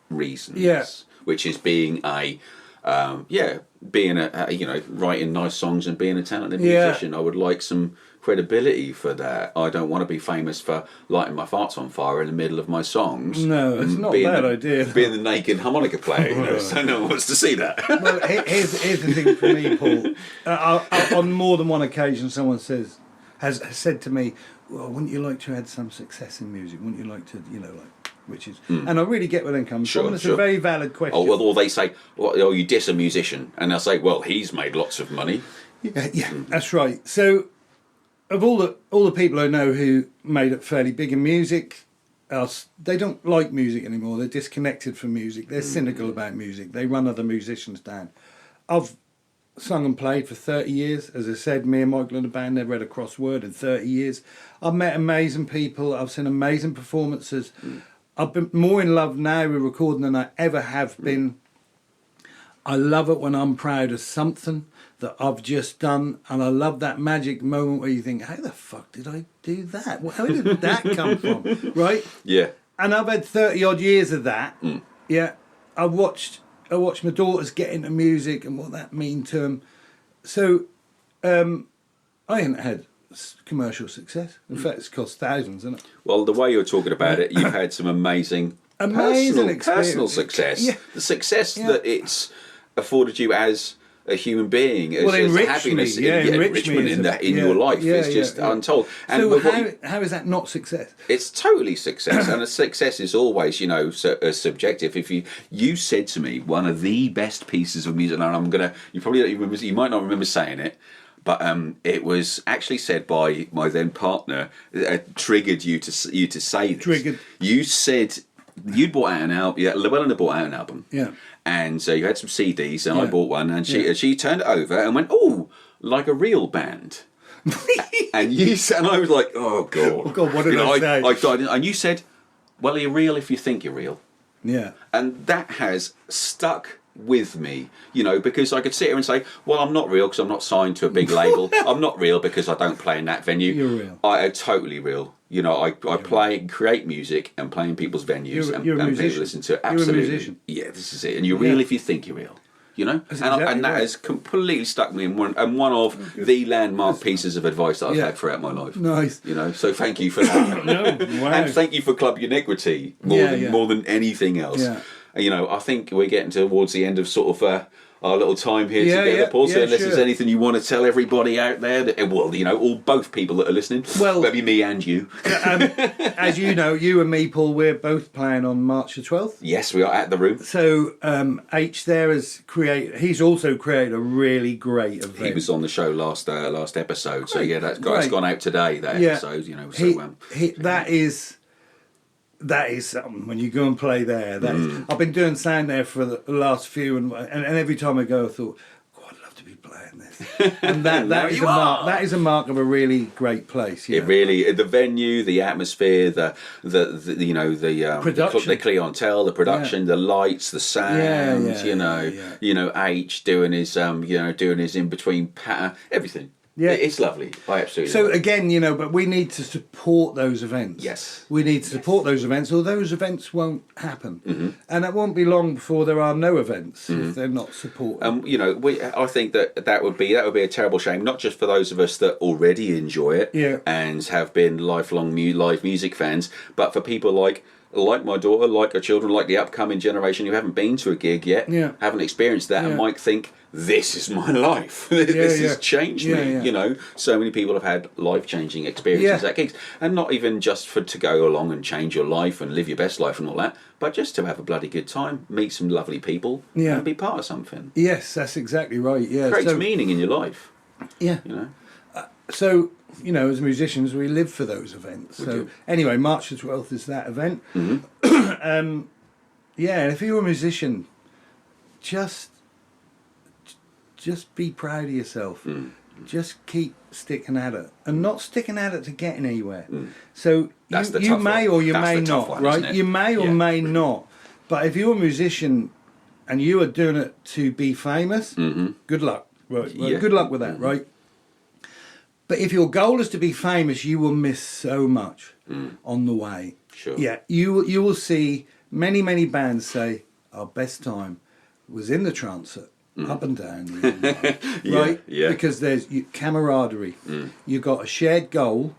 reasons, which is being writing nice songs and being a talented musician. I would like some credibility for that. I don't want to be famous for lighting my farts on fire in the middle of my songs. No, it's not a bad idea. Being the naked harmonica player, so no one wants to see that. Well, here's the thing for me, Paul. On more than one occasion, someone has said to me, "Well, wouldn't you like to have some success in music? Wouldn't you like to, which is?" And I really get where they're coming from. It's a very valid question. Oh, well, or they say, "Well, you diss a musician," and they'll say, "Well, he's made lots of money." Yeah, that's right. So, of all the people I know who made it fairly big in music, they don't like music anymore. They're disconnected from music. They're cynical about music. They run other musicians down. I've sung and played for 30 years. As I said, me and Michael in the band never had a crossword in 30 years. I've met amazing people. I've seen amazing performances. I've been more in love now with recording than I ever have been. I love it when I'm proud of something that I've just done, and I love that magic moment where you think, how the fuck did I do that? How did that come from? Right? Yeah. And I've had 30 odd years of that. Yeah. I watched my daughters get into music and what that mean to them. So I hadn't had commercial success. In fact, it's cost thousands, isn't it? Well, the way you're talking about it, you've had some amazing personal success. Yeah. The success that it's afforded you as a human being, as happiness, enrichment in your life is just untold. And so how is that not success? It's totally success, and a success is always, subjective. If you said to me one of the best pieces of music, and you probably don't even remember, you might not remember saying it, but it was actually said by my then partner. Triggered you to say this. Triggered. You said you'd bought out an album. Yeah, Llewellyn had bought out an album. Yeah. And you had some CDs, and I bought one, and she turned it over and went, "Oh, like a real band." and I was like, "Oh God, oh God, what did I say?" I died, and you said, "Well, you're real if you think you're real." Yeah. And that has stuck with me, because I could sit here and say, "Well, I'm not real because I'm not signed to a big label. I'm not real because I don't play in that venue." You're real. I am totally real. I play and create music and play in people's venues and people listen to it. Absolutely. You're a musician. Yeah, this is it. And you're real if you think you're real. And that has completely stuck me in one of the landmark pieces of advice that I've had throughout my life. Nice. So thank you for that. Wow. And thank you for Club Uniquity more than anything else. Yeah. I think we're getting towards the end of sort of our little time here together, Paul. So unless there's anything you want to tell everybody out there, all both people that are listening, maybe me and you. As you know, you and me, Paul, we're both playing on March the 12th. Yes, we are at the Room. So H there he's also created a really great event. He was on the show last episode, so that's gone out today. That episode, That is something when you go and play there. I've been doing sound there for the last few, and every time I go, I thought, God, I'd love to be playing this. And that is a mark of a really great place. It really, the venue, the atmosphere, the production, the clientele, the production, the lights, the sound. H doing his in between patter, everything. Yeah, it's lovely. I absolutely. So again, but we need to support those events. Yes, we need to support those events, or those events won't happen, and it won't be long before there are no events if they're not supported. I think that would be a terrible shame, not just for those of us that already enjoy it and have been lifelong live music fans, but for people like my daughter, like her children, like the upcoming generation who haven't been to a gig yet, haven't experienced that, and might think, this is my life. This has changed me. So many people have had life-changing experiences at gigs, and not even just to go along and change your life and live your best life and all that, but just to have a bloody good time, meet some lovely people, and be part of something. Yes, that's exactly right. Yeah, creates meaning in your life. Yeah. So, as musicians, we live for those events. Anyway, March the 12th is that event. And if you're a musician, just be proud of yourself. Just keep sticking at it, and not sticking at it to getting anywhere. So you may or you may not, right? You may or may not. But if you're a musician and you are doing it to be famous, good luck. Right? Good luck with that, right? But if your goal is to be famous, you will miss so much on the way. Sure. Yeah, you will see many bands say our best time was in the transit, up and down, right? Yeah. Because there's camaraderie. You've got a shared goal,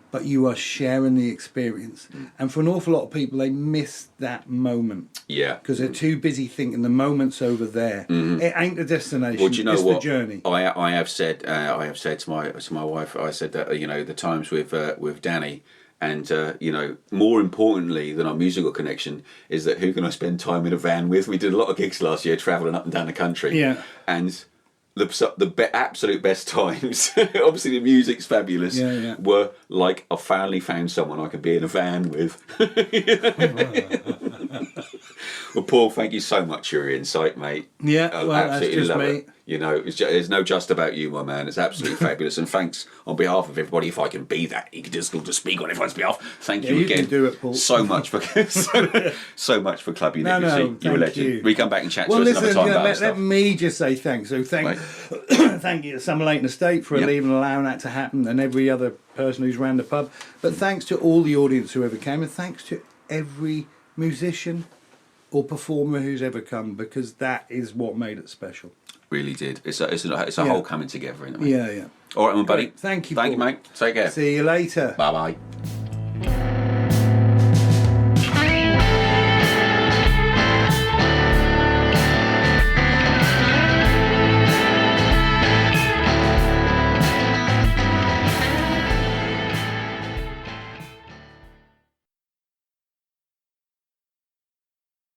but you are sharing the experience. And for an awful lot of people, they miss that moment. Yeah. Because they're too busy thinking the moment's over there. It ain't the destination. Well, do you know it's what? The journey. I have said to my wife, I said that the times with Danny. And, more importantly than our musical connection is that who can I spend time in a van with? We did a lot of gigs last year, travelling up and down the country. Yeah. And the absolute best times, obviously the music's fabulous, were like I finally found someone I could be in a van with. Well, Paul, thank you so much for your insight, mate. Yeah, absolutely that's just love me. it. It's no just about you, my man. It's absolutely fabulous. And thanks on behalf of everybody, if I can be that egotistical to speak on everyone's behalf. Thank you again. You can do it, Paul. So much for so much for Club Uniquity. No, You're a legend. you. We come back and chat to us another time about let me just say thanks. So thank you to Summer Leighton Estate for leaving and allowing that to happen, and every other person who's ran the pub. But thanks to all the audience who ever came, and thanks to every musician or performer who's ever come, because that is what made it special. Really did. It's a Yeah. whole coming together, isn't it, mate? Yeah, yeah. All right, my buddy. Great. Thank you, Thank you, Paul. mate. Take care. See you later. Bye bye.